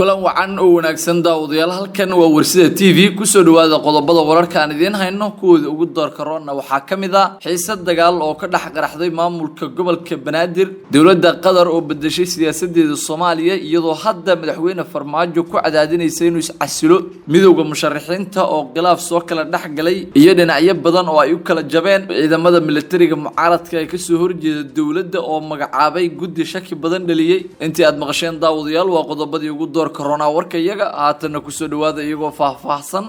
kulan wacan oo wanaagsan daawadayaal halkan waa Warsida TV ku soo dhawaada qodobada wararka aan idin hayno kuwooda ugu doorka roona waxaa kamid ah xiisad dagaal oo ka dhax qaraxday maamulka gobolka Banaadir dawladda Qatar oo bedeshay siyaasadeeda Soomaaliya iyadoo hadda madaxweyne Farmaajo ku cadaadinaysa inuu is casilo midowga musharaxiinta oo khilaaf soo kala dhax galay iyo dhinacyo badan oo ay u kala jabeen ciidamada militariga mucaaradka ay ka soo horjeeda dawladda oo magacaabay guddi shaki badan dhaliyay intii aad maqasheen daawadayaal waa qodobadii ugu corona warka iyaga haatana ku soo dhawaada iyagoo faahfaahsan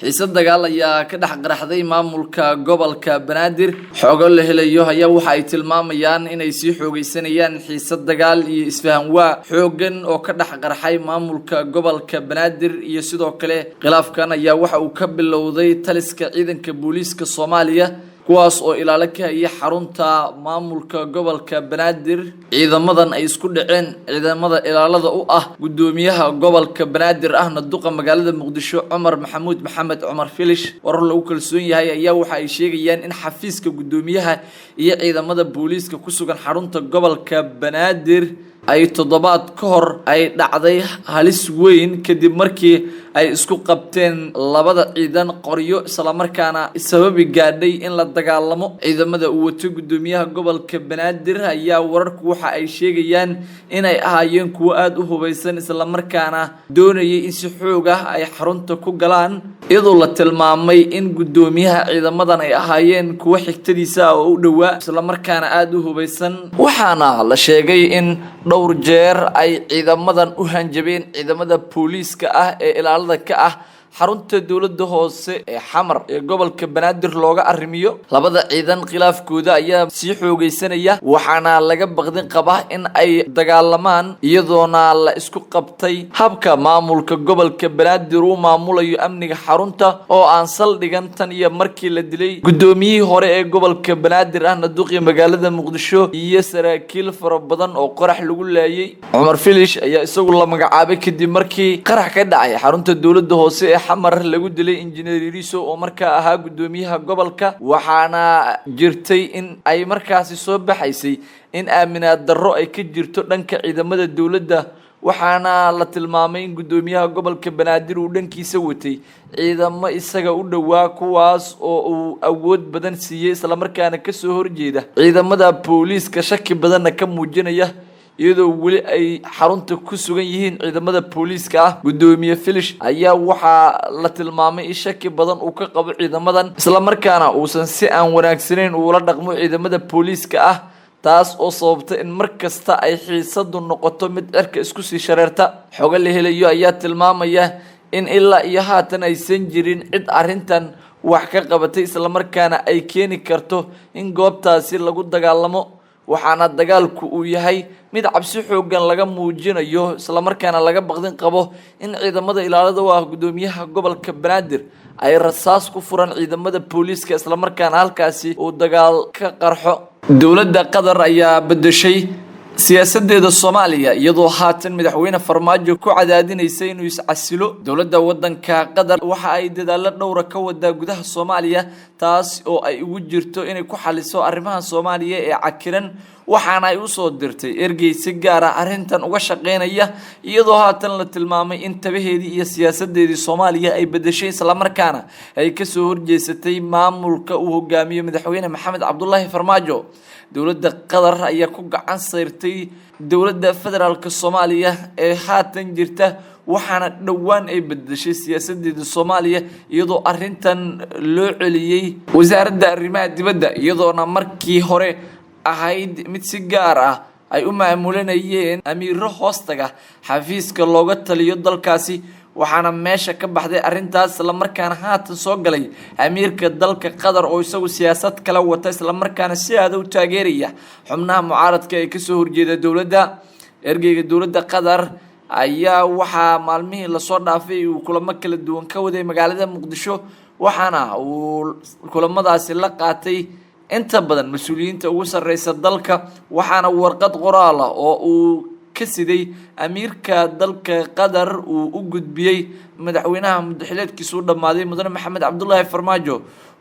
xiisad dagaal ayaa ka dhax qaraxday maamulka gobolka Banaadir xogo la helayo ayaa waxa ay tilmaamayaan inay sii xoogeysanayaan xiisad dagaal iyo isfahan waa xoogan oo ka dhax qaraxay maamulka gobolka Banaadir iyo sidoo kale khilaafkan ayaa waxa uu ka bilowday taliska ciidanka booliiska Soomaaliya kuwaas oo ilaalo ka haya xarunta maamulka gobolka Banaadir ciidamadan ay isku dhaceen ciidamada ilaalada u ah gudoomiyaha gobolka Banaadir ahna duqa magaalada Muqdisho Cumar Maxamuud Maxamed Cumar Filish warar lagu kalsoon yahay ayaa waxa ay sheegayaan in xafiiska gudoomiyaha iyo ciidamada booliiska ku sugan xarunta gobolka Banaadir ay toddobaad ka hor ay dhacday halis weyn kadib markii ay isku qabteen labada ciidan qoryo isla markaana sababi gaadhay in la dagaalamo ciidamada uu wato gudoomiyaha gobolka Banaadir ayaa wararku waxa ay sheegayaan inay ahaayeen kuwo aad u hubeysan isla markaana doonayay in si xoog ah ay xarunta ku galaan iyadoo la tilmaamay in gudoomiyaha ciidamadan ay ahaayeen kuwo xigtadiisa oo u dhawaa isla markaana aad u hubeysan waxaana la sheegay in dhowr jeer ay ciidamadan u hanjabeen ciidamada booliiska ah ee ilaalada ka ah xarunta dawladda hoose ee Xamar ee gobolka Banaadir looga arrimiyo labada ciidan khilaafkooda ayaa sii xoogeysanaya waxaana laga baqdin qabaa in ay dagaalamaan iyadoona la isku qabtay habka maamulka gobolka Banaadir uu maamulayo amniga xarunta oo aan saldhigan tan iyo markii la dilay gudoomiyihii hore ee gobolka Banaadir ahna duqii magaalada Muqdisho iyo saraakiil fara badan oo qarax lagu laayay Cumar Filish ayaa isagu la magacaabay kadib markii qarax ka dhacay xarunta dawladda hoose xamar lagu dilay injineer Iriso oo markaa ahaa gudoomiyaha gobolka waxaana jirtay in ay markaasi soo baxaysay in aaminaad darro ay ka jirto dhanka ciidamada dawladda waxaana la tilmaamay in gudoomiyaha gobolka Banaadir uu dhankiisa watay ciidamo isaga u dhawaa kuwaas oo uu awood badan siiyay isla markaana ka soo horjeeda ciidamada booliiska shaki badan ka muujinaya iyadoo wali ay xarunta ku sugan yihiin ciidamada booliiska ah gudoomiye Filish ayaa waxa la tilmaamay in shaki badan uu ka qabo ciidamadan isla markaana uusan si aan wanaagsaneyn ula dhaqmo ciidamada booliiska ah taas oo sababtay in markasta ay xiisadu noqoto mid cirka isku sii shareerta xogo la helayo ayaa tilmaamaya in ilaa iyo haatan aysan jirin cid arintan wax ka qabatay isla markaana ay keeni karto in goobtaasi lagu dagaalamo waxaana dagaalku uu yahay mid cabsi xoogan laga muujinayo isla markaana laga baqdin qabo in ciidamada ilaalada waa gudoomiyaha gobolka Banaadir ay rasaas ku furan ciidamada booliiska isla markaana halkaasi uu dagaal ka qarxo dawladda Qatar ayaa bedeshay siyaasadeeda Soomaaliya iyadoo haatan madaxweyne Farmaajo ku cadaadinaysa inuu is casilo dawladda wadanka Qatar waxa ay dadaalo dhowr ka wada gudaha Soomaaliya taas oo ay ugu jirto inay ku xaliso arrimaha Soomaaliya ee cakiran waxaana ay u soo dirtay ergey si gaar ah arrintan uga shaqeynaya iyadoo haatan la tilmaamay in tabaheedii iyo siyaasadeedii Soomaaliya ay bedeshay isla markaana ay ka soo horjeesatay maamulka uu hogaamiyo madaxweyne Maxamed Cabdullaahi Farmaajo dawladda Qatar ayaa ku gacan sayrtay dawladda federaalka Soomaaliya ee haatan jirta waxaana dhawaan ay bedeshay siyaasadeeda Soomaaliya iyadoo arrintan loo celiyay wasaaradda arrimaha dibadda iyadoona markii hore ahayd mid si gaar ah ay u maamulanayeen amiiro hoostaga xafiiska looga taliyo dalkaasi waxaana meesha ka baxday arrintaas isla markaana haatan soo galay amiirka dalka Qatar oo isagu siyaasad kala wata isla markaana si aad u taageeraya xubnaha mucaaradka ee ka soo horjeeda dawladda ergeyga dawladda Qatar ayaa waxa maalmihii la soo dhaafay uu kulamo kala duwan ka waday magaalada Muqdisho waxaana uu kulamadaasi la qaatay inta badan mas'uuliyiinta ugu sareysa dalka waxaana warqad qoraal ah oo uu ka siday amiirka dalka Qatar uu u gudbiyay madaxweynaha muddaxileedkiisu dhamaaday mudane Maxamed Cabdullaahi Farmaajo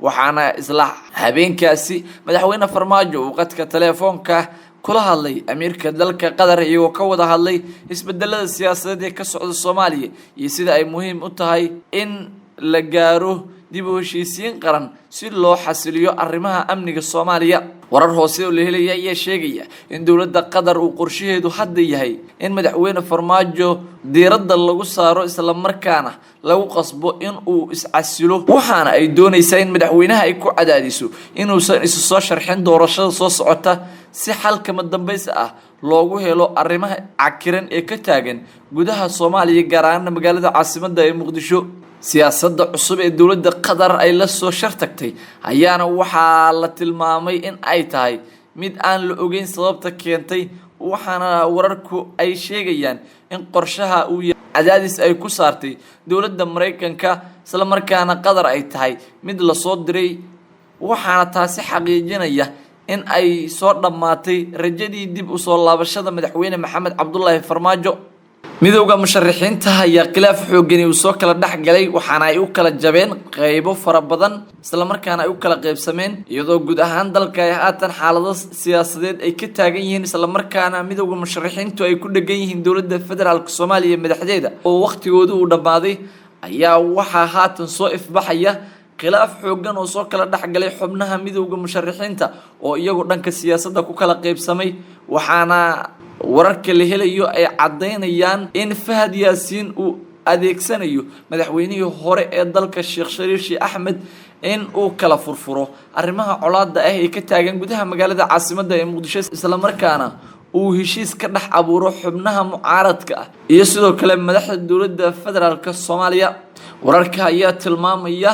waxaana isla habeenkaasi madaxweyne Farmaajo uu qadka telefoonka kula hadlay amiirka dalka Qatar iyagoo ka wada hadlay isbedelada siyaasadeed ee ka socda Soomaaliya iyo sida ay muhiim u tahay in la gaaro dib u heshiisiin qaran si loo xasiliyo arrimaha amniga Soomaaliya warar hoose oo la helay ayaa sheegaya in dawladda Qatar uu qorshaheedu hadda yahay in madaxweyne Farmaajo diiradda lagu saaro isla markaana lagu qasbo in uu iscasilo waxaana ay doonaysaa in madaxweynaha ay ku cadaadiso inuusan isu soo sharxin doorashada soo socota si xalka madambaysa ah loogu helo arrimaha cakiran ee ka taagan gudaha Soomaaliya gaar ahaan magaalada caasimadda ee Muqdisho siyaasadda cusub ee dawladda Qatar ay la soo shartagtay ayaana waxaa la tilmaamay in ay tahay mid aan la ogeyn sababta keentay waxaana wararku ay sheegayaan in qorshaha uu cadaadis ay ku saartay dawladda Mareykanka isla markaana Qatar ay tahay mid la soo diray waxaana taasi xaqiijinaya in ay soo dhamaatay rajadii dib u soo laabashada madaxweyne Maxamed Cabdullaahi Farmaajo midowga musharaxiinta ayaa khilaaf xooggan uu soo kala dhaxgalay waxaana ay u kala jabeen qaybo fara badan isla markaana ay u kala qaybsameen iyadoo guud ahaan dalka ay haatan xaalado siyaasadeed ay ka taagan yihiin isla markaana midowga musharaxiintu ay ku dhagan yihiin dawladda federaalka Soomaaliya madaxdeeda oo waqtigoodu uu dhamaaday ayaa waxaa haatan soo ifbaxaya khilaaf xooggan oo soo kala dhaxgalay xubnaha midowga musharaxiinta oo iyagu dhanka siyaasadda ku kala qaybsamay waxaana wararka la helayo ay cadeynayaan in Fahad Yaasiin uu adeegsanayo madaxweynihii hore ee dalka Sheekh Shariif Sheekh Axmed in uu kala furfuro arrimaha colaadda ah ee ka taagan gudaha magaalada caasimadda ee Muqdisho isla markaana uu heshiis ka dhex abuuro xubnaha mucaaradka ah iyo sidoo kale madaxda dawladda federaalka Soomaaliya wararka ayaa tilmaamaya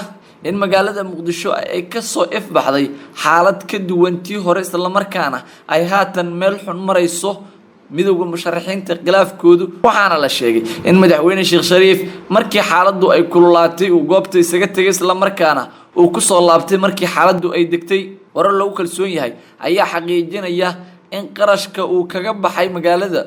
in magaalada Muqdisho ay ka soo ifbaxday xaalad ka duwantii hore isla markaana ay haatan meel xun marayso midowga musharaxiinta khilaafkoodu waxaana la sheegay in madaxweyne Sheekh Shariif markii xaaladdu ay kululaatay uu goobta isaga tagay isla markaana uu ku soo laabtay markii xaaladdu ay degtay warar lagu kalsoon yahay ayaa xaqiijinaya in qarashka uu kaga baxay magaalada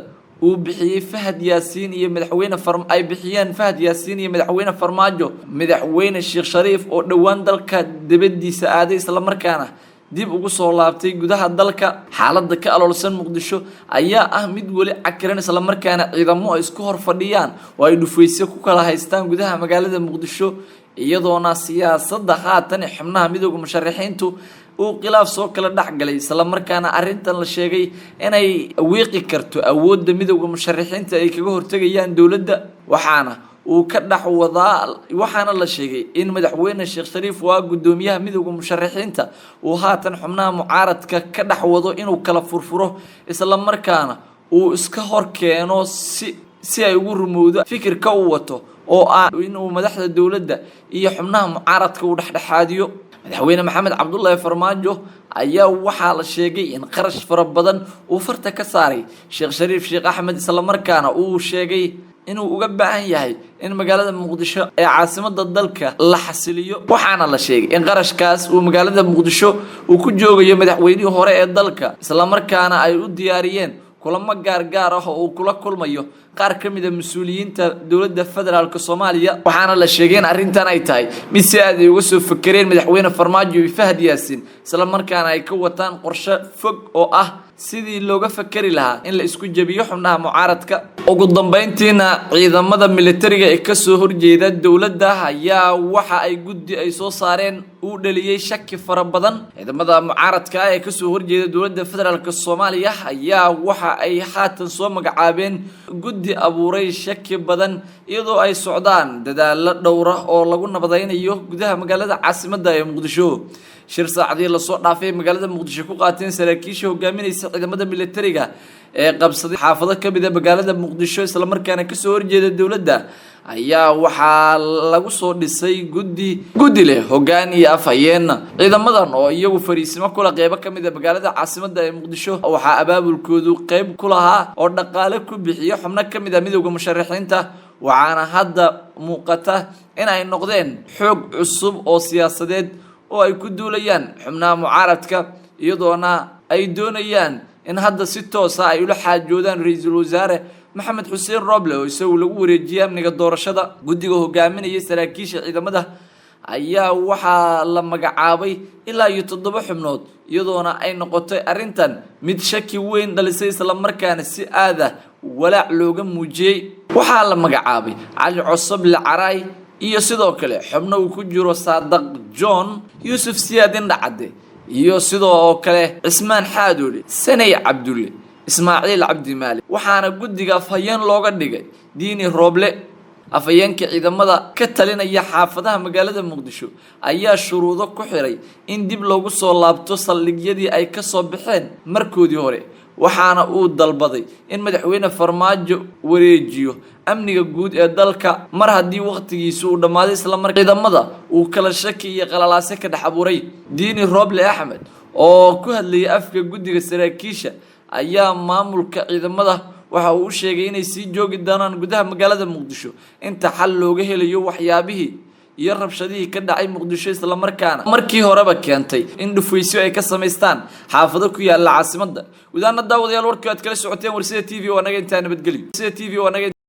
uu bixiyay Fahad Yaasiin iyo madaxweyne ay bixiyeen Fahad Yaasiin iyo madaxweyne Farmaajo madaxweyne Sheekh Shariif oo dhawaan dalka dibadiisa aaday isla markaana dib ugu soo laabtay gudaha dalka xaaladda ka aloolsan Muqdisho ayaa ah mid wali cakiran isla markaana ciidamo ay isku hor fadhiyaan oo ay dhufayso ku kala haystaan gudaha magaalada Muqdisho iyadoona siyaasadda haatan xubnaha midowga musharaxiintu uu khilaaf soo kala dhaxgalay isla markaana arintan la sheegay inay wiiqi karto awoodda midowga musharaxiinta ay kaga hortagayaan dawladda waxaana uu ka dhaxwadaa waxaana la sheegay in madaxweyne Sheekh Shariif waa gudoomiyaha midowga musharaxiinta uu haatan xubnaha mucaaradka ka dhaxwado inuu kala furfuro isla markaana uu iska hor keeno si ay ugu rumowdo fikirka uu wato oo ah inuu madaxda dawladda iyo xubnaha mucaaradka uu dhaxdhaxaadiyo madaxweyne Maxamed Cabdullaahi Farmaajo ayaa waxaa la sheegay in qarash fara badan uu farta ka saaray Sheekh Shariif Sheekh Axmed isla markaana uu sheegay inuu uga baahan yahay in magaalada Muqdisho ee caasimadda dalka la xasiliyo waxaana la sheegay in qarashkaas uu magaalada Muqdisho uu ku joogayo madaxweynihii hore ee dalka isla markaana ay u diyaariyeen kulamo gaar ah oo uu kula kulmayo qaar kamid ah mas'uuliyiinta dawladda federaalka Soomaaliya waxaana la sheegay in arintan ay tahay mid si aad ay uga soo fakareen madaxweyne Farmaajo iyo Fahad Yaasiin isla markaana ay ka wataan qorshe fog oo ah sidii looga fakari lahaa in la isku jabiyo xubnaha mucaaradka ugu dambeyntiina ciidamada militariga ee ka soo horjeeda dawladda ayaa waxa ay guddi ay soo saareen uu dhaliyay shaki fara badan ciidamada mucaaradka ee ka soo horjeeda dawladda federaalka Soomaaliya ayaa waxa ay haatan soo magacaabeen guddi abuuray shaki badan iyadoo ay socdaan dadaalo dhowr ah oo lagu nabadaynayo gudaha magaalada caasimadda ee Muqdisho shir saacadii la soo dhaafay magaalada Muqdisho ku qaateen saraakiisha hogaaminaysa ciidamada militariga ee qabsaday xaafado ka mid ah magaalada Muqdisho isla markaana ka soo horjeeda dawladda ayaa waxaa lagu soo dhisay guddi leh hoggaan iyo afhayeen ciidamadan oo iyagu fariisimo kula qeybo ka mid ah magaalada caasimadda ee Muqdisho waxaa abaabulkoodu qeyb ku lahaa oo dhaqaale ku bixiyo xubno ka mid ah midowga musharaxiinta waxaana hadda muuqata in ay noqdeen xoog cusub oo siyaasadeed oo ay ku duulayaan xubnaha mucaaradka iyadoona ay doonayaan in hadda si toos ah ay ula xaajoodaan ra'iisul wasaare maxamed xuseen roble oo isagu lagu wareejiyay amniga doorashada. Guddiga hogaaminaya saraakiisha ciidamada ayaa waxaa la magacaabay ilaa 7 xubnood iyadoona ay noqotay arintan mid shaki weyn dhalisay isla markaana si aada walaac looga muujiyay. waxaa la magacaabay Cali Cosoble Caray iyo sidoo kale xubno uu ku jiro Saadaq John, Yusuf Siyaadin Dhacde iyo sidoo kale Ismaan Xaadoole, Sanay Cabdulle, Ismaaciil Cabdi Maalik. waxaana guddiga afhayeen looga dhigay Diini Roble. afhayeenka ciidamada ka talinaya xaafadaha magaalada Muqdisho ayaa shuruudo ku xiray in dib loogu soo laabto saldhigyadii ay ka soo baxeen markoodii hore. waxaana uu dalbaday in madaxweyne Farmaajo wareejiyo amniga guud ee dalka mar haddii waqtigiisu uu dhamaaday isla markaa ciidamada uu kala shaki iyo qalalaase ka dhex abuuray. Diini Roble Axmed oo ku hadlayay afka guddiga saraakiisha ayaa maamulka ciidamada waxa uu sheegay inay sii joogi doonaan gudaha magaalada Muqdisho inta xal looga helayo waxyaabihii iyo rabshadihii ka dhacay Muqdisho isla markaana markii horeba keentay in dhufaysyo ay ka sameystaan xaafado ku yaala caasimadda. wadaana daawadayaal warkii aad kala socoteen Warsida TV waa naga inta nabadgelyo. Warsida TV waa naga